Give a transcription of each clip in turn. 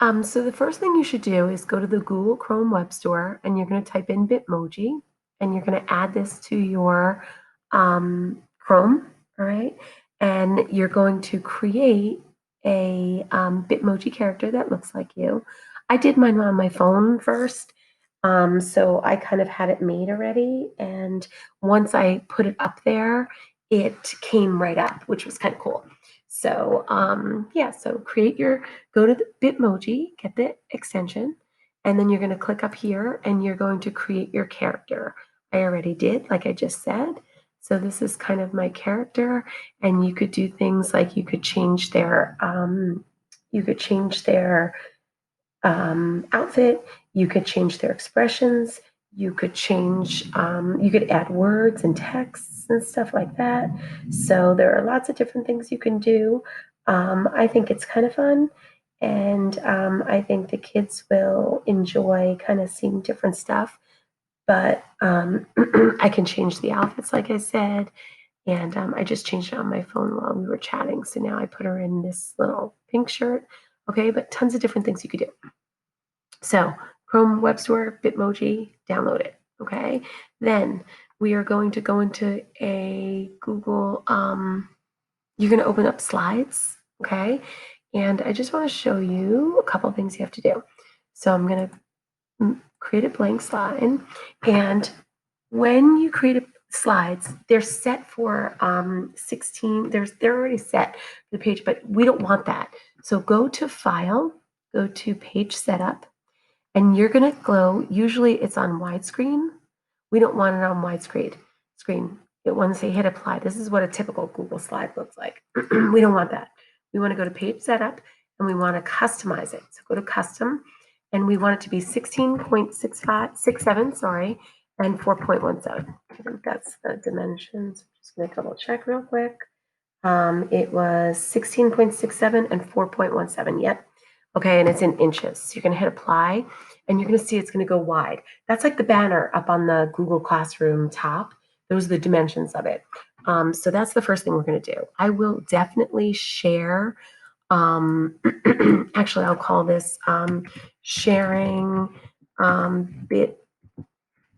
So the first thing you should do is go to the Google Chrome Web Store and you're going to type in Bitmoji and you're going to add this to your Chrome, all right? And you're going to create a Bitmoji character that looks like you. I did mine on my phone first, so I kind of had it made already. And once I put it up there, it came right up, which was kind of cool. So yeah, so go to the Bitmoji, get the extension, and then you're going to click up here and you're going to create your character. I already did, like I just said. So this is kind of my character, and you could do things like you could change their outfit, you could change their expressions, you could add words and texts and stuff like that. So there are lots of different things you can do. I think it's kind of fun, and I think the kids will enjoy kind of seeing different stuff. But I can change the outfits, like I said, and I just changed it on my phone while we were chatting. So now I put her in this little pink shirt. Okay, but tons of different things you could do. So Chrome Web Store, Bitmoji, download it. Okay. Then we are going to go into a Google, you're going to open up slides. Okay. And I just want to show you a couple things you have to do. So I'm going to create a blank slide. And when you create slides, they're set for 16. They're already set for the page, but we don't want that. So go to File, go to Page Setup, and you're going to glow. Usually it's on widescreen. We don't want it on widescreen. Once they hit apply, this is what a typical Google slide looks like. We don't want that. We want to go to page setup and we want to customize it. So go to custom and we want it to be 16.67, sorry, and 4.17. I think that's the dimensions. Just going to double check real quick. It was 16.67 and 4.17. Yep. Okay, and it's in inches. So you're going to hit apply, and you're going to see it's going to go wide. That's like the banner up on the Google Classroom top. Those are the dimensions of it. So that's the first thing we're going to do. I will definitely share. Actually, I'll call this sharing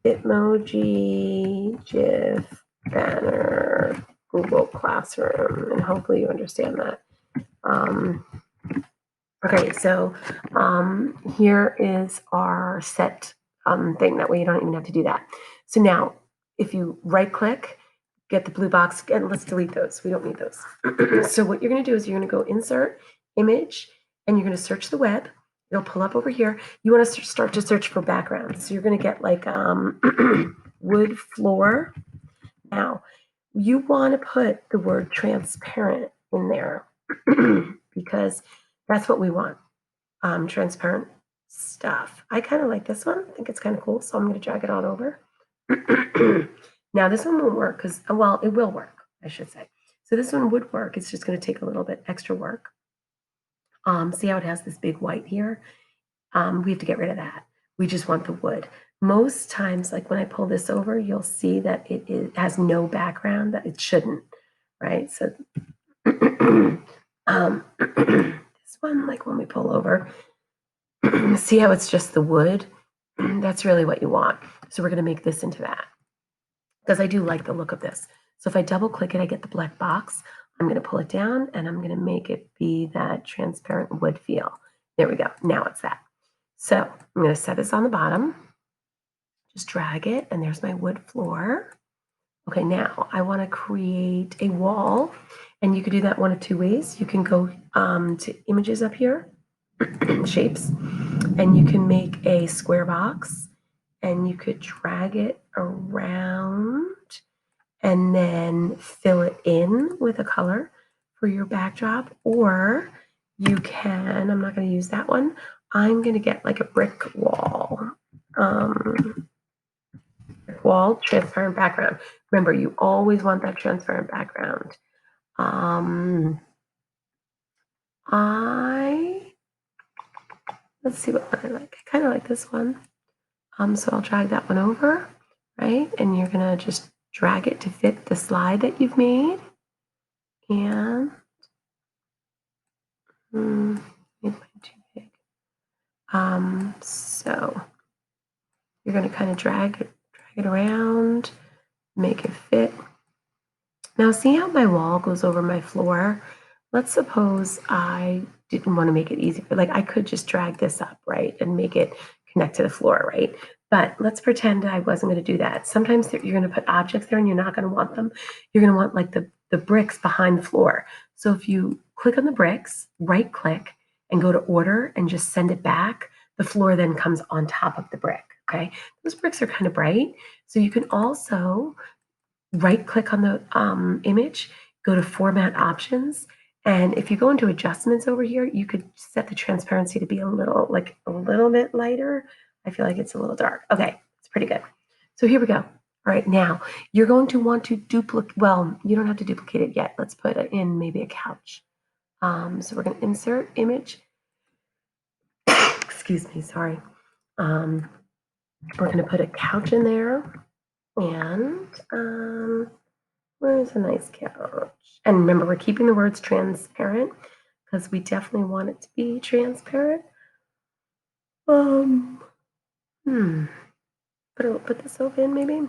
Bitmoji GIF banner Google Classroom, and hopefully you understand that. Okay, so here is our set thing. That way you don't even have to do that. So now, if you right click, get the blue box, and let's delete those. We don't need those. So what you're going to do is you're going to go insert image, and you're going to search the web. It'll pull up over here. You want to start to search for backgrounds. So you're going to get like wood floor. Now, you want to put the word transparent in there because that's what we want. Transparent stuff. I kind of like this one. I think it's kind of cool. So I'm going to drag it on over. Now this one won't work because, well, it will work, I should say. So this one would work. It's just going to take a little bit extra work. See how it has this big white here? We have to get rid of that. We just want the wood. Most times, like when I pull this over, you'll see that it has no background, that it shouldn't, right? So this one, like when we pull over, see how it's just the wood? That's really what you want. So we're going to make this into that because I do like the look of this. So if I double click it, I get the black box. I'm going to pull it down and I'm going to make it be that transparent wood feel. There we go. Now it's that. So I'm going to set this on the bottom. Just drag it and there's my wood floor. Okay, now I want to create a wall, and you could do that one of two ways. You can go to images up here, shapes, and you can make a square box and you could drag it around and then fill it in with a color for your backdrop. Or you can, I'm not going to use that one, I'm going to get like a brick wall. Wall, transparent background. Remember, you always want that transparent background. Let's see what one I like. I kind of like this one. So I'll drag that one over, right? And you're gonna just drag it to fit the slide that you've made. And made mine too big. So you're going to kind of drag it around, make it fit. Now see how my wall goes over my floor? Let's suppose I didn't want to make it easy, but like I could just drag this up, right, and make it connect to the floor, right? But let's pretend I wasn't going to do that. Sometimes you're going to put objects there and you're not going to want them. You're going to want like the bricks behind the floor. So if you click on the bricks, right click, and go to order and just send it back, the floor then comes on top of the brick, okay? Those bricks are kind of bright. So you can also right click on the image, go to format options. And if you go into adjustments over here, you could set the transparency to be a little bit lighter. I feel like it's a little dark. Okay, it's pretty good. So here we go. All right, now you're going to want to duplicate, well, you don't have to duplicate it yet. Let's put it in maybe a couch. So we're going to insert image. Excuse me, sorry. We're going to put a couch in there and where's a nice couch? And remember, we're keeping the words transparent because we definitely want it to be transparent. Um, hmm. Put this over in maybe.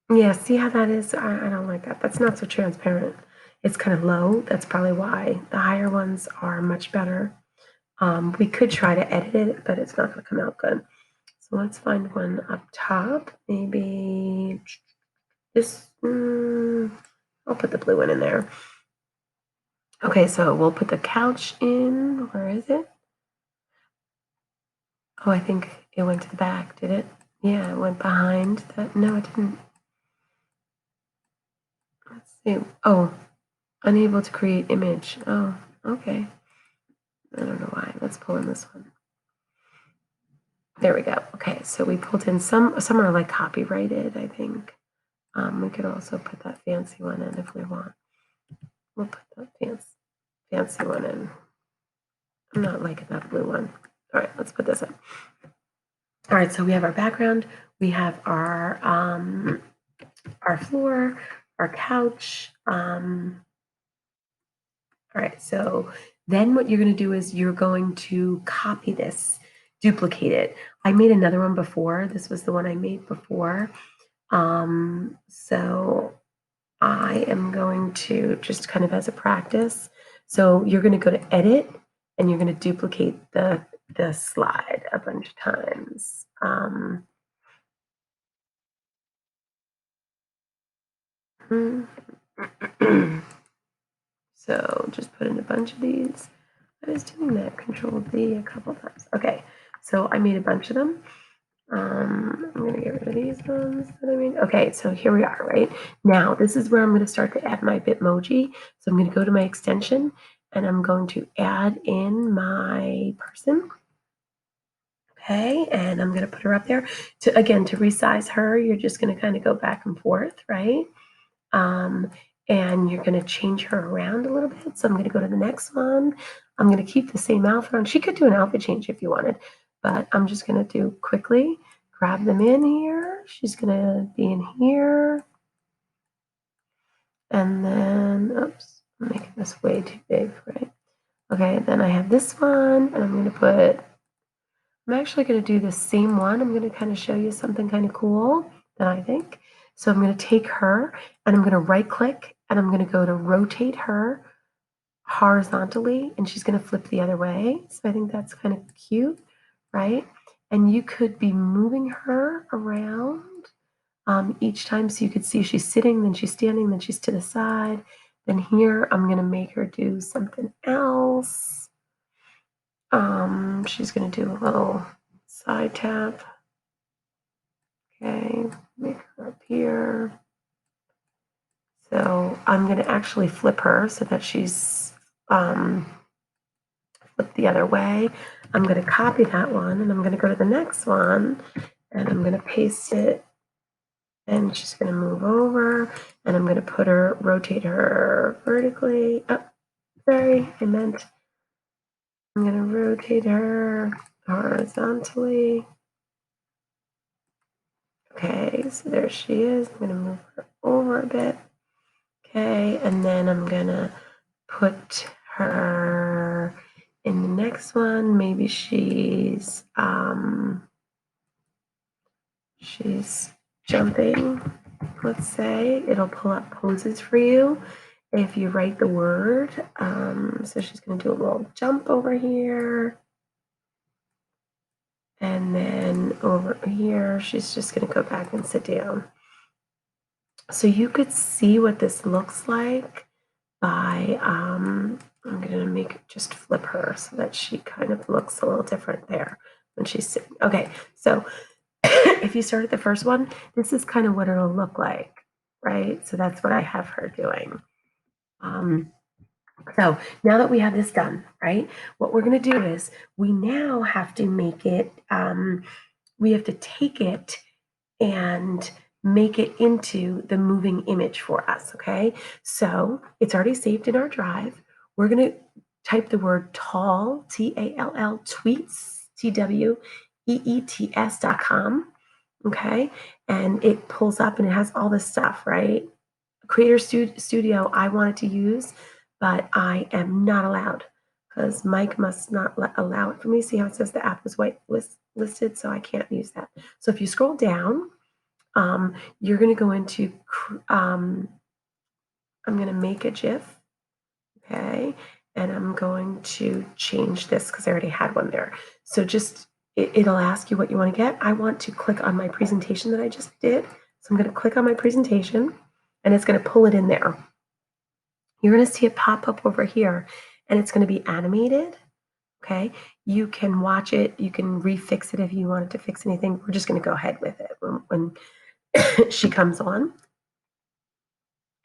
Yeah, see how that is? I don't like that. That's not so transparent. It's kind of low. That's probably why. The higher ones are much better. We could try to edit it, but it's not going to come out good. So let's find one up top. Maybe this. I'll put the blue one in there. Okay, so we'll put the couch in. Where is it? Oh, I think it went to the back, did it? Yeah, it went behind that. No, it didn't. Let's see. Oh, unable to create image. Oh, okay. I don't know why. Let's pull in this one. There we go. Okay, so we pulled in some are like copyrighted, I think. We could also put that fancy one in if we want. We'll put that fancy one in. I'm not liking that blue one. All right, let's put this in. All right, so we have our background. We have our floor, our couch. All right, so then what you're going to do is you're going to copy this, duplicate it. I made another one before. This was the one I made before. So I am going to just kind of as a practice. So you're going to go to edit and you're going to duplicate the slide a bunch of times. So just put in a bunch of these. I was doing that, Control V a couple times. Okay, so I made a bunch of them. I'm going to get rid of these ones that I made. Okay, so here we are, right? Now, this is where I'm going to start to add my Bitmoji. So I'm going to go to my extension and I'm going to add in my person. Okay, and I'm going to put her up there. To resize her, you're just going to kind of go back and forth, right? And you're going to change her around a little bit. So I'm going to go to the next one. I'm going to keep the same outfit on. She could do an outfit change if you wanted, but I'm just going to do quickly, grab them in here. She's going to be in here. And then, oops, I'm making this way too big, right? Okay, then I have this one, and I'm actually going to do the same one. I'm going to kind of show you something kind of cool that I think. So I'm going to take her and I'm going to right click and I'm going to go to rotate her horizontally and she's going to flip the other way. So I think that's kind of cute, right? And you could be moving her around each time so you could see she's sitting, then she's standing, then she's to the side. Then here I'm going to make her do something else. She's going to do a little side tap. Okay, make her up here. So I'm going to actually flip her so that she's flipped the other way. I'm going to copy that one and I'm going to go to the next one and I'm going to paste it and she's going to move over and I'm going to rotate her vertically. Oh, sorry, I'm going to rotate her horizontally. Okay, so there she is. I'm going to move her over a bit. Okay, and then I'm going to put her in the next one, maybe she's jumping, let's say. It'll pull up poses for you if you write the word. So she's going to do a little jump over here. And then over here, she's just going to go back and sit down. So you could see what this looks like by, I'm going to just flip her so that she kind of looks a little different there when she's sitting. Okay, so if you start at the first one, this is kind of what it'll look like, right? So that's what I have her doing. So now that we have this done, right, what we're going to do is we now have to make it, we have to take it and make it into the moving image for us, okay? So it's already saved in our drive. We're going to type the word tall, T-A-L-L, tweets, T-W-E-E-T-S.com, okay? And it pulls up and it has all this stuff, right? Creator Studio, I wanted to use, but I am not allowed because Mike must not allow it for me. See how it says the app was listed, so I can't use that. So if you scroll down, you're going to go into, I'm going to make a GIF, okay, and I'm going to change this because I already had one there. So just, it'll ask you what you want to get. I want to click on my presentation that I just did. So I'm going to click on my presentation and it's going to pull it in there. You're going to see it pop up over here and it's going to be animated. Okay, you can watch it, you can refix it if you wanted to fix anything. We're just going to go ahead with it when she comes on.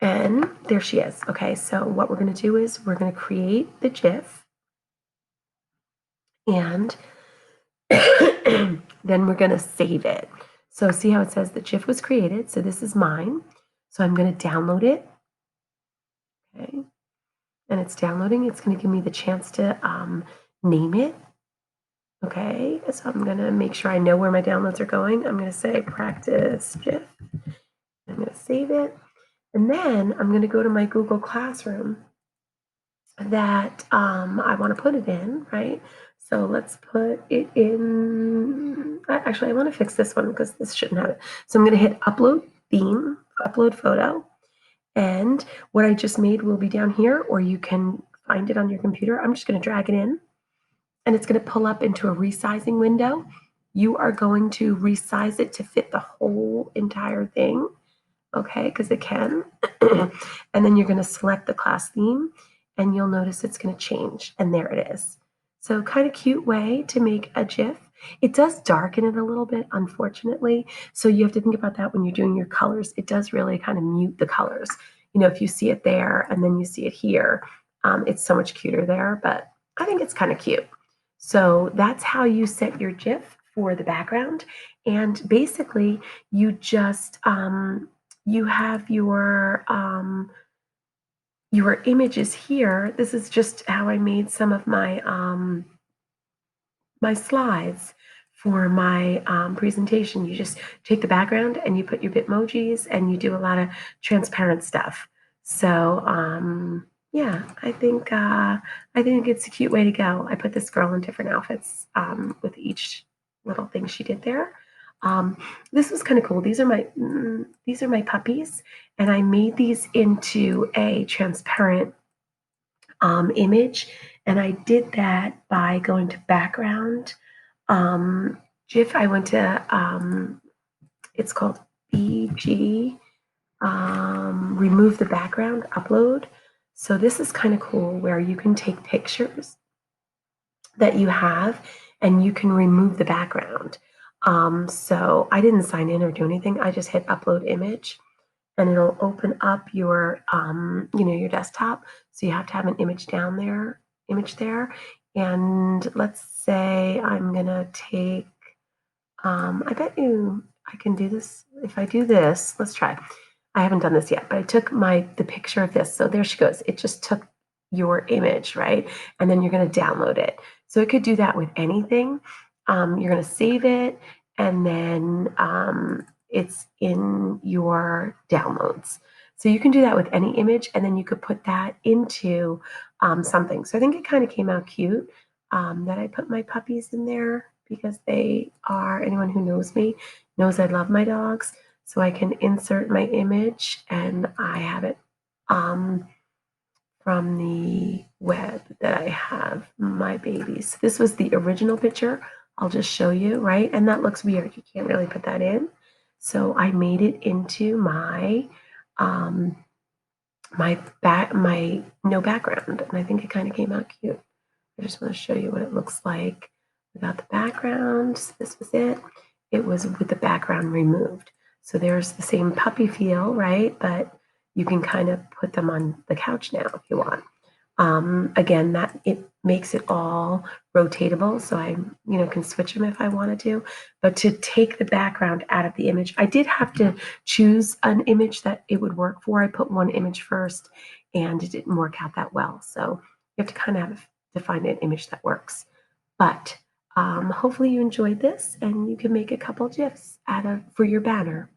And there she is. Okay, so what we're going to do is we're going to create the GIF and then we're going to save it. So see how it says the GIF was created. So this is mine. So I'm going to download it. Okay, and it's downloading. It's going to give me the chance to name it. Okay, so I'm going to make sure I know where my downloads are going. I'm going to say practice GIF. I'm going to save it. And then I'm going to go to my Google Classroom that I want to put it in, right? So let's put it in. Actually, I want to fix this one because this shouldn't have it. So I'm going to hit upload theme, upload photo. And what I just made will be down here, or you can find it on your computer. I'm just going to drag it in and it's going to pull up into a resizing window. You are going to resize it to fit the whole entire thing, okay, because it can. And then you're going to select the class theme and you'll notice it's going to change. And there it is. So kind of cute way to make a GIF. It does darken it a little bit, unfortunately. So you have to think about that when you're doing your colors. It does really kind of mute the colors. You know, if you see it there and then you see it here, it's so much cuter there, but I think it's kind of cute. So that's how you set your GIF for the background. And basically you just, you have your images here. This is just how I made some of my my slides for my presentation. You just take the background and you put your Bitmojis and you do a lot of transparent stuff. So yeah, I think it's a cute way to go. I put this girl in different outfits with each little thing she did there. This was kind of cool. These are my puppies, and I made these into a transparent image, and I did that by going to background. GIF. I went to it's called BG. Remove the background, upload. So this is kind of cool where you can take pictures that you have and you can remove the background. So I didn't sign in or do anything. I just hit upload image and it'll open up your, your desktop. So you have to have an image there. And let's say I'm gonna take, I bet you I can do this. If I do this, let's try. I haven't done this yet, but I took the picture of this. So there she goes. It just took your image, right? And then you're going to download it. So it could do that with anything. You're going to save it, and then it's in your downloads. So you can do that with any image, and then you could put that into something. So I think it kind of came out cute. that I put my puppies in there because they are, anyone who knows me knows I love my dogs. So I can insert my image and I have it um, from the web that I have my babies. This was the original picture. I'll just show you, right? And that looks weird. You can't really put that in. So I made it into um, my no background, and I think it kind of came out cute. I just want to show you what it looks like without the background. So this was it. It was with the background removed. So there's the same puppy feel, right? But you can kind of put them on the couch now if you want. Again, that it makes it all rotatable, so I, can switch them if I wanted to. But to take the background out of the image, I did have to choose an image that it would work for. I put one image first, and it didn't work out that well. So you have to kind of have to find an image that works. But hopefully you enjoyed this, and you can make a couple GIFs out of for your banner.